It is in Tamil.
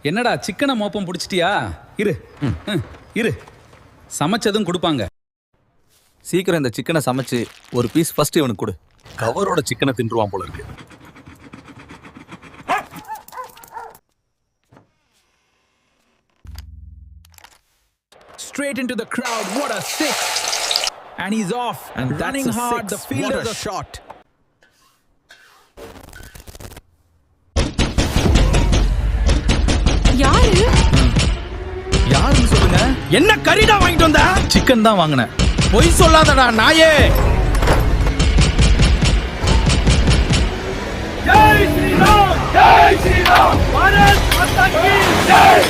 என்னடா சிக்கனை மோப்பம் பிடிச்சிட்டியா? இரு சமைச்சதும் கொடுப்பாங்க. சீக்கிரம் இந்த சிக்கனை சமைச்சு ஒரு பீஸ் ஃபர்ஸ்ட் இவனுக்கு கொடு. கவரோட சிக்கனை தின்றுவான் போல இருக்கு. Straight into the crowd, what a six! And he's off and running hard. The fielders are shot. யாருன்னு சொல்லுங்க. என்ன கறிடா வாங்கிட்டு வந்த? சிக்கன் தான் வாங்கினேன். பொய் சொல்லாதடா நாயே. ஜெய் ஸ்ரீராம், ஜெய் ஸ்ரீராம், பாரத் மாதா கி ஜெய்.